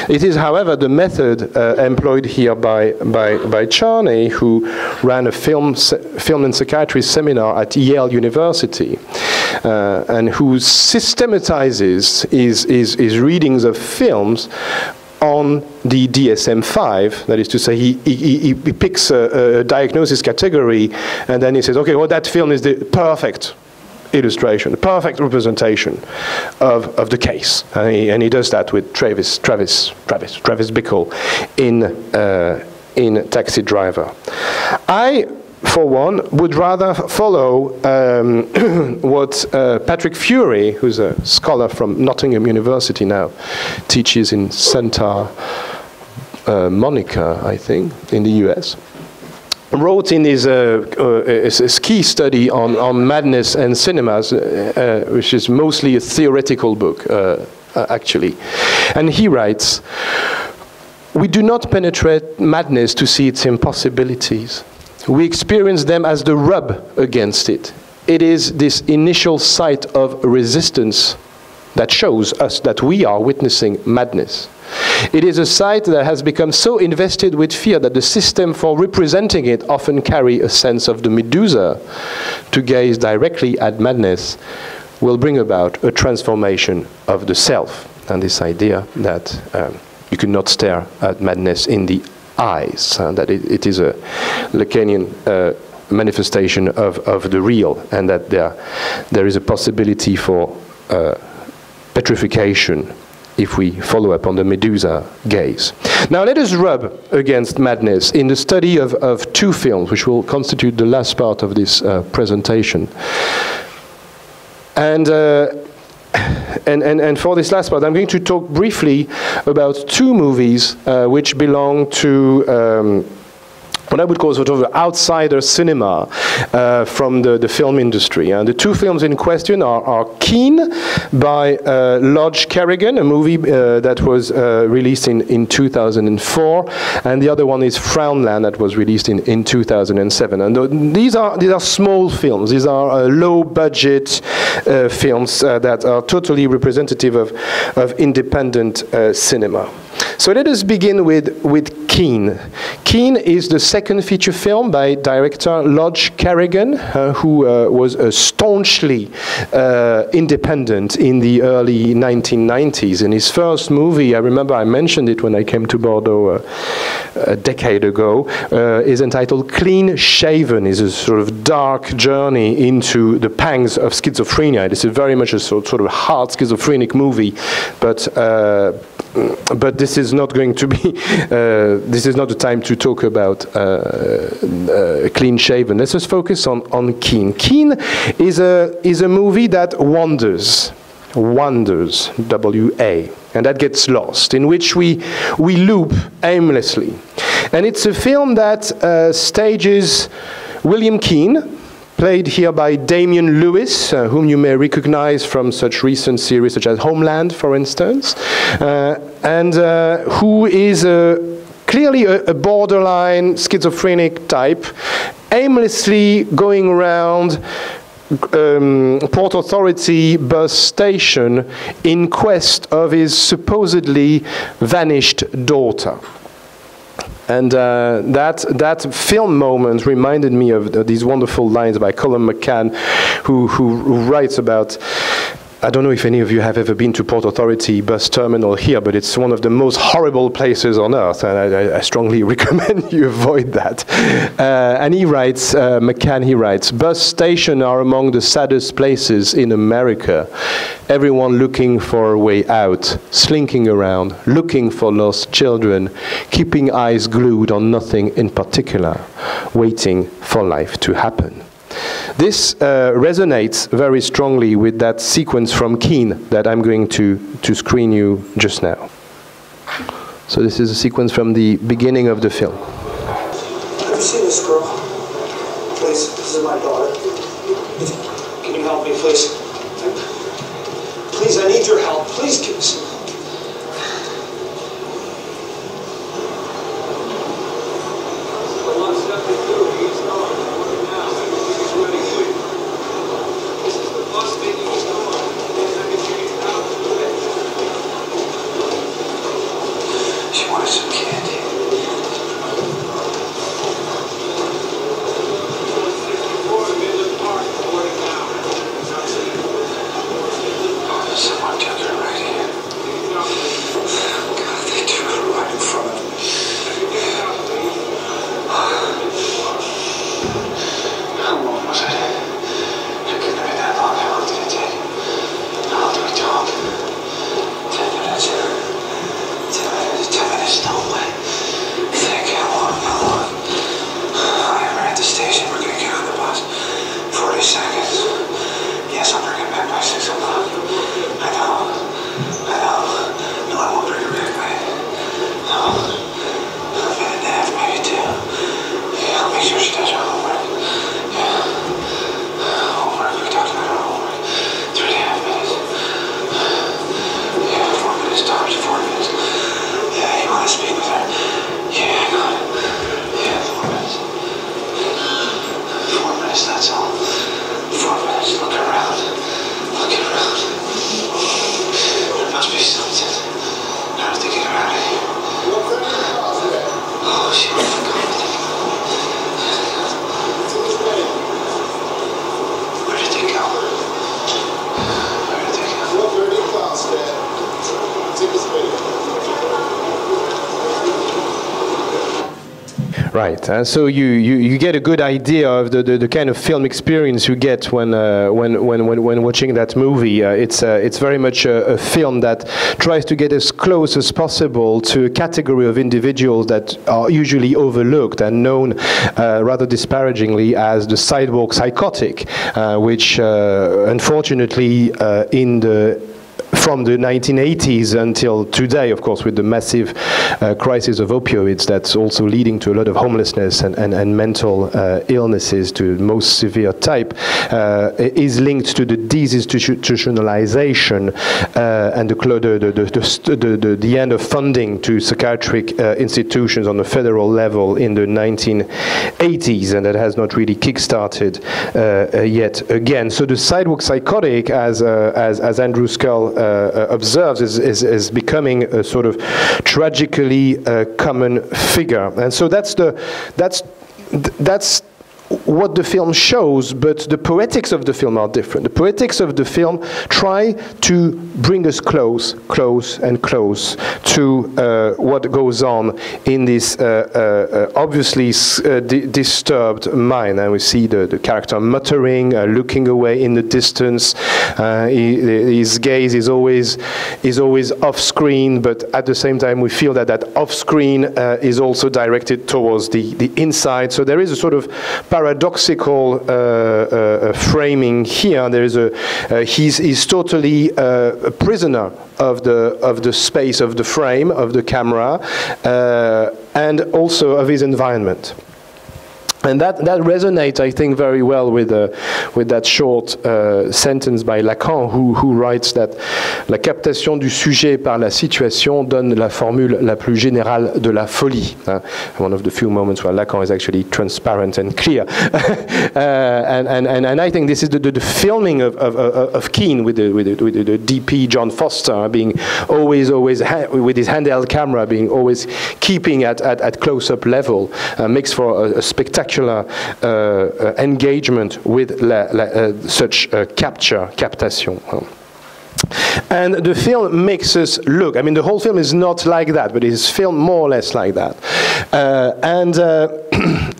It is, however, the method employed here by Charney, who ran a film and psychiatry seminar at Yale University, and who systematizes his readings of films on the DSM-5, that is to say, he picks a diagnosis category, and then he says, okay, well, that film is the perfect illustration, the perfect representation of the case, and he does that with Travis Bickle in Taxi Driver. I for one, would rather follow what Patrick Fury, who's a scholar from Nottingham University now, teaches in Santa Monica, I think, in the US, wrote in his key study on madness and cinemas, which is mostly a theoretical book, actually. And he writes, "We do not penetrate madness to see its impossibilities. We experience them as the rub against it. It is this initial sight of resistance that shows us that we are witnessing madness. It is a sight that has become so invested with fear that the system for representing it often carry a sense of the Medusa. To gaze directly at madness will bring about a transformation of the self." And this idea that you cannot stare at madness in the eyes, that it is a Lacanian manifestation of the real, and that there is a possibility for petrification if we follow up on the Medusa gaze. Now let us rub against madness in the study of two films, which will constitute the last part of this presentation. And for this last part, I'm going to talk briefly about two movies which belong to what I would call sort of outsider cinema from the film industry. And the two films in question are Keen by Lodge Kerrigan, a movie that was released in 2004, and the other one is Frownland, that was released in 2007. And these are small films. These are low-budget films that are totally representative of independent cinema. So let us begin with Keen. Keen is the second feature film by director Lodge Kerrigan, who was staunchly independent in the early 1990s. In his first movie, I remember I mentioned it when I came to Bordeaux a decade ago, is entitled Clean Shaven. It's a sort of dark journey into the pangs of schizophrenia. This is very much a sort of hard schizophrenic movie, but this is not going to be, this is not the time to talk about Clean Shaven. Let's just focus on Keen. Keen is a movie that wanders, W-A, and that gets lost, in which we loop aimlessly. And it's a film that stages William Keen, played here by Damian Lewis, whom you may recognize from such recent series such as Homeland, for instance, and who is clearly a borderline schizophrenic type, aimlessly going around Port Authority bus station in quest of his supposedly vanished daughter. And that film moment reminded me of these wonderful lines by Colin McCann, who writes about, I don't know if any of you have ever been to Port Authority bus terminal here, but it's one of the most horrible places on earth, and I strongly recommend you avoid that. And he writes, McCann, he writes, "Bus stations are among the saddest places in America. Everyone looking for a way out, slinking around, looking for lost children, keeping eyes glued on nothing in particular, waiting for life to happen." This resonates very strongly with that sequence from Keen that I'm going to screen you just now. So this is a sequence from the beginning of the film. Have you seen this girl? Please, this is my daughter. Can you help me, please? Please, I need your help. Please give me some. Right, so you get a good idea of the kind of film experience you get when watching that movie. It's very much a film that tries to get as close as possible to a category of individuals that are usually overlooked and known rather disparagingly as the sidewalk psychotic, which unfortunately from the 1980s until today, of course, with the massive crisis of opioids that's also leading to a lot of homelessness and mental illnesses to the most severe type, is linked to the deinstitutionalization and the end of funding to psychiatric institutions on the federal level in the 1980s, and that has not really kick-started yet again. So the sidewalk psychotic, as Andrew Scull observes, is becoming a sort of tragically common figure, and so that's what the film shows, but the poetics of the film are different. The poetics of the film try to bring us close and close to what goes on in this obviously disturbed mind. And we see the character muttering, looking away in the distance. His gaze is always off screen, but at the same time we feel that off screen is also directed towards the inside. So there is a sort of paradoxical framing here. There is he's totally a prisoner of the space of the frame of the camera and also of his environment. And that resonates, I think, very well with that short sentence by Lacan, who writes that la captation du sujet par la situation donne la formule la plus générale de la folie. One of the few moments where Lacan is actually transparent and clear. and I think this is the filming of Keane with the DP John Foster being always with his handheld camera being always keeping at close-up level makes for a spectacular engagement with such captation. And the film makes us look. I mean, the whole film is not like that, but it is filmed more or less like that.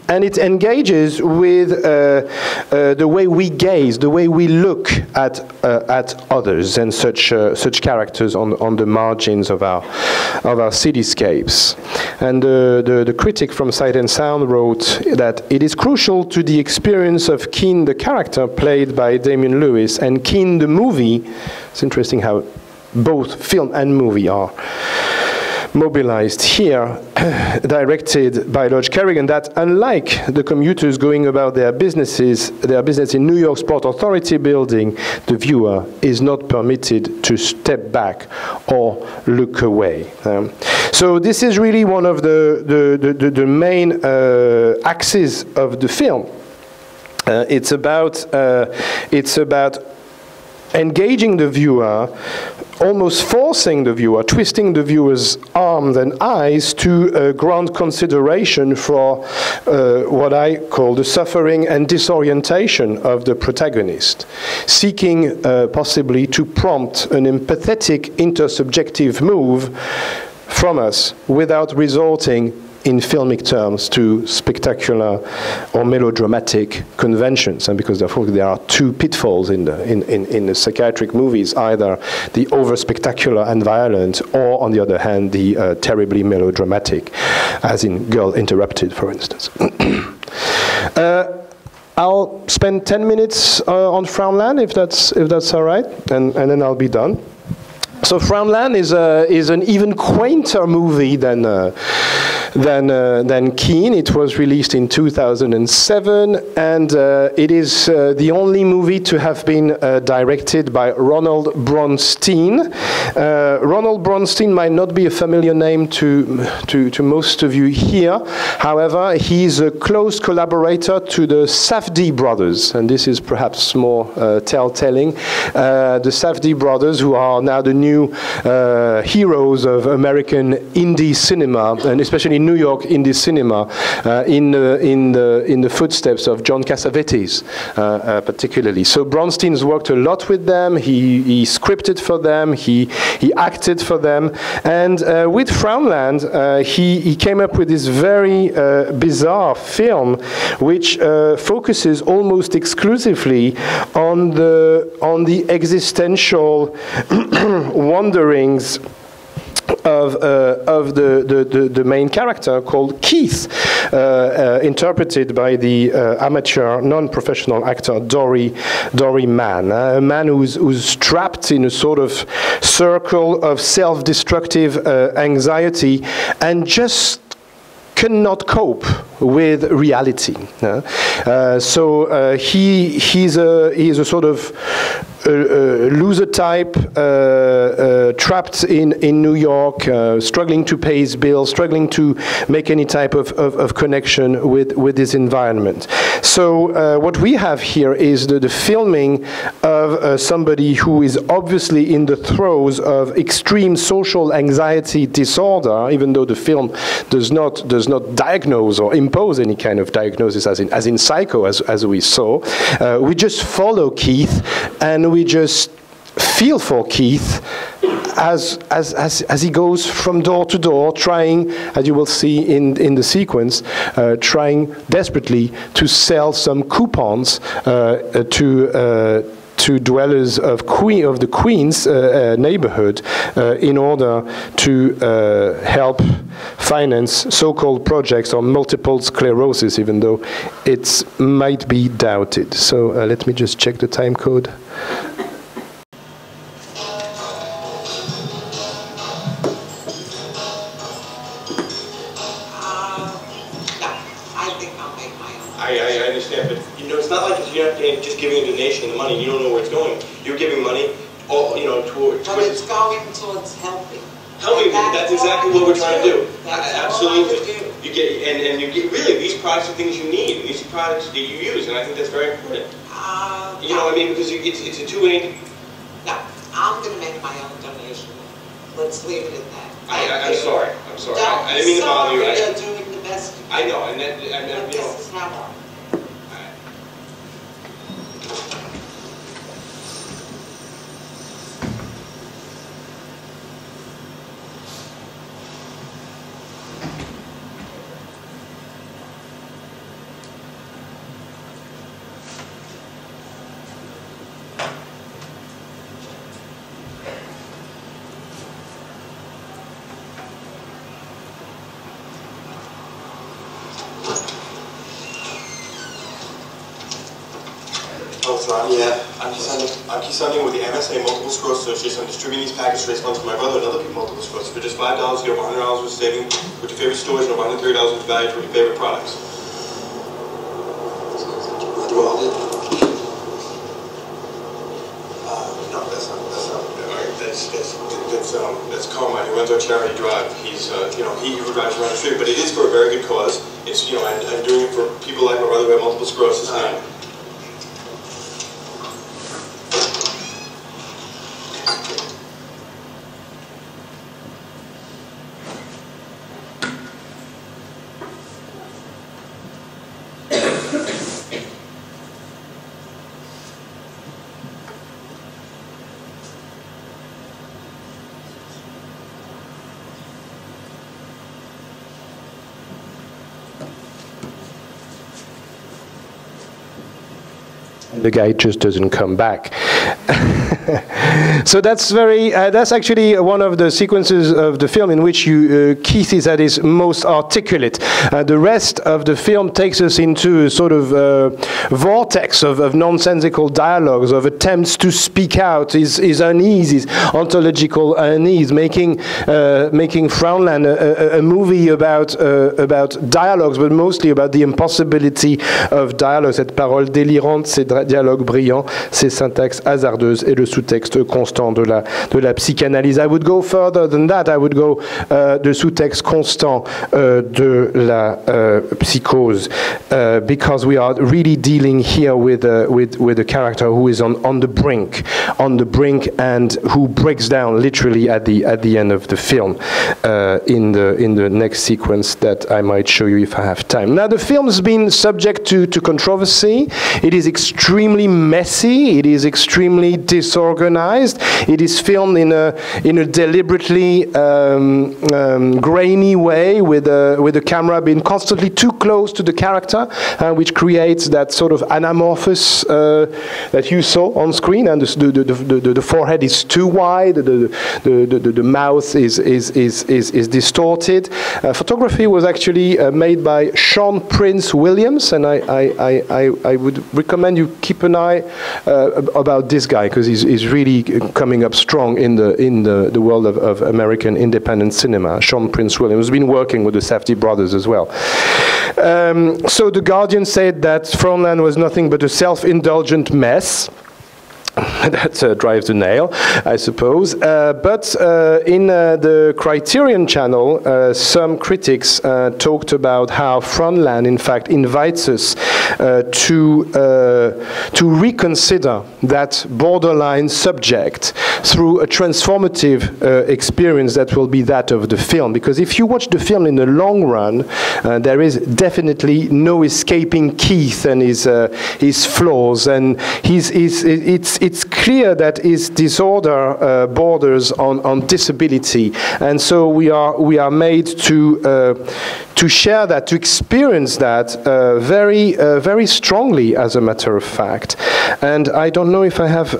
And it engages with the way we gaze, the way we look at others and such characters on the margins of our cityscapes. And the critic from Sight and Sound wrote that it is crucial to the experience of Keane, the character played by Damian Lewis, and Keane, the movie. It's interesting how both film and movie are mobilized here, directed by Lodge Kerrigan, that unlike the commuters going about their business in New York's Port Authority building, the viewer is not permitted to step back or look away. So this is really one of the main axes of the film. It's about engaging the viewer, almost forcing the viewer, twisting the viewer's arms and eyes to grant consideration for what I call the suffering and disorientation of the protagonist, seeking possibly to prompt an empathetic intersubjective move from us without resorting in filmic terms to spectacular or melodramatic conventions, and because therefore there are two pitfalls in the psychiatric movies: either the over spectacular and violent, or on the other hand the terribly melodramatic, as in Girl Interrupted, for instance. I'll spend 10 minutes on Frownland, if that's all right, and then I'll be done. So Frownland is an even quainter movie than Keane. It was released in 2007, and it is the only movie to have been directed by Ronald Bronstein. Ronald Bronstein might not be a familiar name to most of you here. However, he's a close collaborator to the Safdie brothers, and this is perhaps more telltale. The Safdie brothers, who are now the new new heroes of American indie cinema, and especially New York indie cinema, in the footsteps of John Cassavetes, particularly. So Bronstein's worked a lot with them. He scripted for them. He acted for them, and with Frownland, he came up with this very bizarre film, which focuses almost exclusively on the existential wanderings of the main character, called Keith, interpreted by the amateur, non-professional actor Dory Mann, a man who's trapped in a sort of circle of self-destructive anxiety and just cannot cope with reality. So he's a sort of loser type, trapped in New York, struggling to pay his bills, struggling to make any type of connection with his environment. So what we have here is the filming of somebody who is obviously in the throes of extreme social anxiety disorder, even though the film does not diagnose or impose any kind of diagnosis, as in Psycho, as we saw. We just follow Keith, and we just feel for Keith as he goes from door to door, trying, as you will see in the sequence, trying desperately to sell some coupons to dwellers of the Queens neighborhood in order to help finance so-called projects on multiple sclerosis, even though it might be doubted. So let me just check the time code. I understand, but you know, it's not like you're not just giving a donation of the money. You don't know where it's going. You're giving money, all towards. But it's going towards helping. Helping. That's exactly what we're trying to do. Absolutely. You get and you get really these products are things you need. And these are products that you use, and I think that's very important. You know what I mean? Because it's a two-way. No, I'm going to make my own donation. Let's leave it at that. I'm sorry. I didn't mean to bother you. You're doing the best. I know, and but this is not hard. Yeah, I'm Kisani with the MSA Multiple Sclerosis Association. I'm distributing these package trace funds for my brother and other people with multiple sclerosis. For just $5, you get over $100 worth saving with your favorite stores and over $130 worth of value for your favorite products. Well, no, that's not. All right, that's Carmine. He runs our charity drive. He's he drives around the street, but it is for a very good cause. It's I'm doing it for people like my brother who have multiple sclerosis. The guy just doesn't come back. So that's actually one of the sequences of the film in which Keith is at his most articulate. The rest of the film takes us into a sort of vortex of nonsensical dialogues, of attempts to speak out, his unease, his ontological unease, making Frownland a movie about dialogues, but mostly about the impossibility of dialogue. Cette parole délirante, ces dialogues brillants, ces syntaxes hasardeuses. borders et le sous-texte constant de la psychanalyse. I would go further than that. I would go the sous-texte constant de la psychose, because we are really dealing here with a character who is on the brink, and who breaks down literally at the end of the film, in the next sequence that I might show you if I have time. Now, the film's been subject to controversy. It is extremely messy. It is extremely disorganized. It is filmed in a deliberately grainy way, with the camera being constantly too close to the character, which creates that sort of anamorphous that you saw on screen, and the forehead is too wide, the mouth is distorted. Photography was actually made by Sean Prince Williams, and I would recommend you keep an eye about this guy, because he's really coming up strong in the world of American independent cinema. Sean Prince Williams has been working with the Safdie brothers as well. So The Guardian said that Frontland was nothing but a self-indulgent mess. That drives the nail, I suppose. But in the Criterion channel, some critics talked about how Frontland, in fact, invites us to reconsider that borderline subject through a transformative experience that will be that of the film. Because if you watch the film in the long run, there is definitely no escaping Keith and his flaws, and it's clear that his disorder borders on disability, and so we are made to share that, to experience that very strongly, as a matter of fact. And I don't know if I have.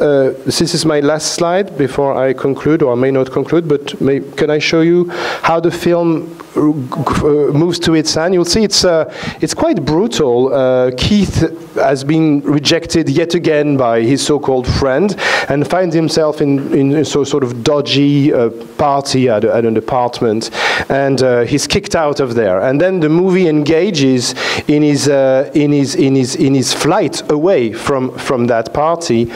This is my last slide before I conclude, or I may not conclude. But can I show you how the film moves to its end? You'll see it's quite brutal. Keith has been rejected yet again by his so-called friend, and finds himself in a sort of dodgy party at an apartment, and he's kicked out of there. And then the movie engages in his flight away from that party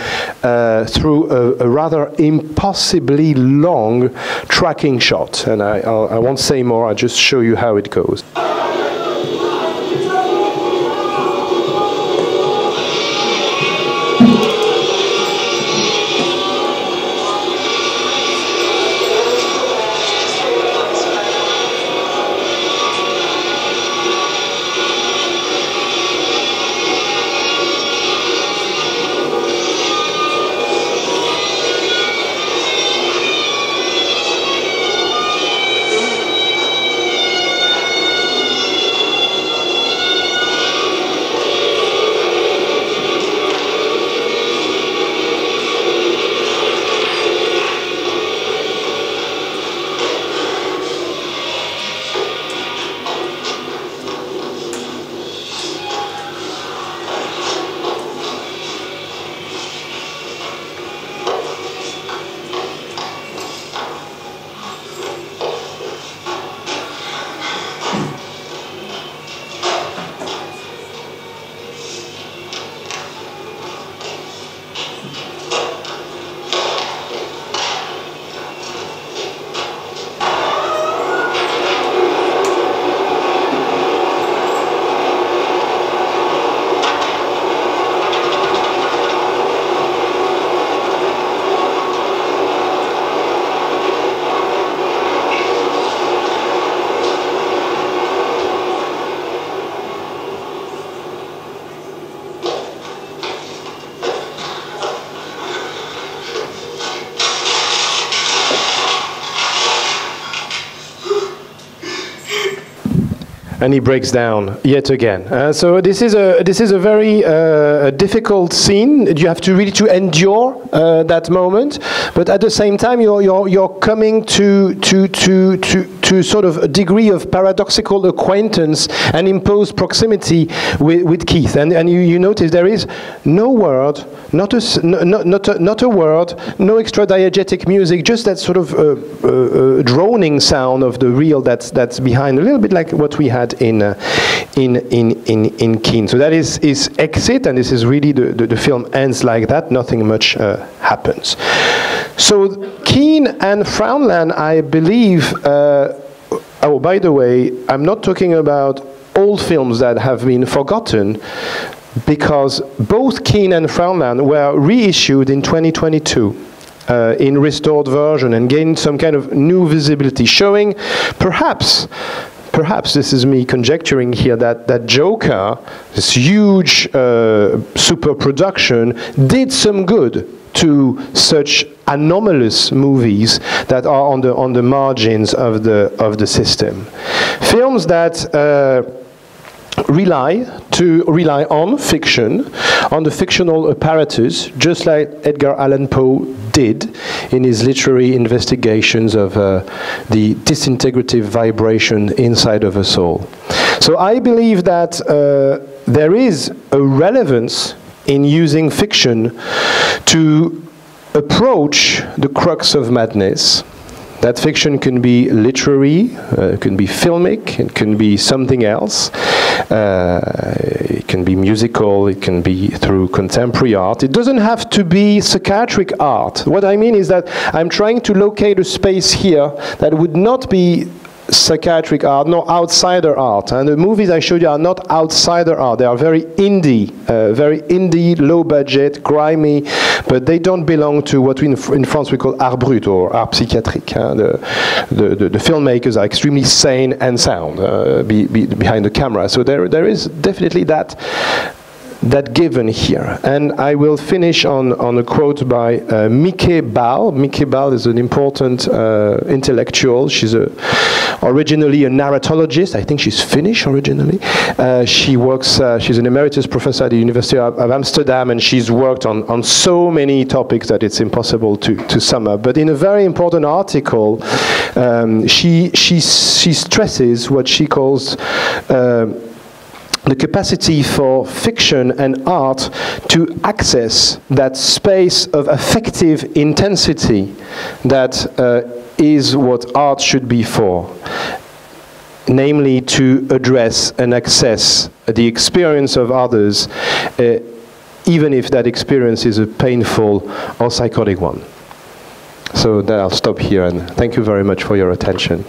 through a rather impossibly long tracking shot. And I won't say more. I'll just show you how it goes. And he breaks down yet again. So this is a very difficult scene. You have to really endure that moment, but at the same time you're coming to to sort of a degree of paradoxical acquaintance and imposed proximity with Keith. And you notice there is no word, not a word, no extra diegetic music, just that sort of droning sound of the reel that's behind, a little bit like what we had in Keane. So that is exit, and this is really the film ends like that. Nothing much happens. So Keane and Frownland, I believe. Oh, by the way, I'm not talking about old films that have been forgotten, because both Keane and Frownland were reissued in 2022 in restored version and gained some kind of new visibility, showing perhaps this is me conjecturing here, that Joker, this huge super production, did some good to such anomalous movies that are on the margins of the system. Films that rely on fiction, on the fictional apparatus, just like Edgar Allan Poe did in his literary investigations of the disintegrative vibration inside of a soul. So I believe that there is a relevance in using fiction to approach the crux of madness. That fiction can be literary, it can be filmic, it can be something else. It can be musical, it can be through contemporary art. It doesn't have to be psychiatric art. What I mean is that I'm trying to locate a space here that would not be psychiatric art, nor outsider art. And the movies I showed you are not outsider art. They are very indie, low budget, grimy, but they don't belong to what we in France we call art brut or art psychiatrique. The filmmakers are extremely sane and sound behind the camera. So there is definitely that given here. And I will finish on a quote by Mickey Ball. Mickey Ball is an important intellectual. She's originally a narratologist. I think she's Finnish originally. She's an emeritus professor at the University of Amsterdam, and she's worked on so many topics that it's impossible to sum up. But in a very important article, she stresses what she calls the capacity for fiction and art to access that space of affective intensity that is what art should be for, namely to address and access the experience of others, even if that experience is a painful or psychotic one. So I'll stop here, and thank you very much for your attention.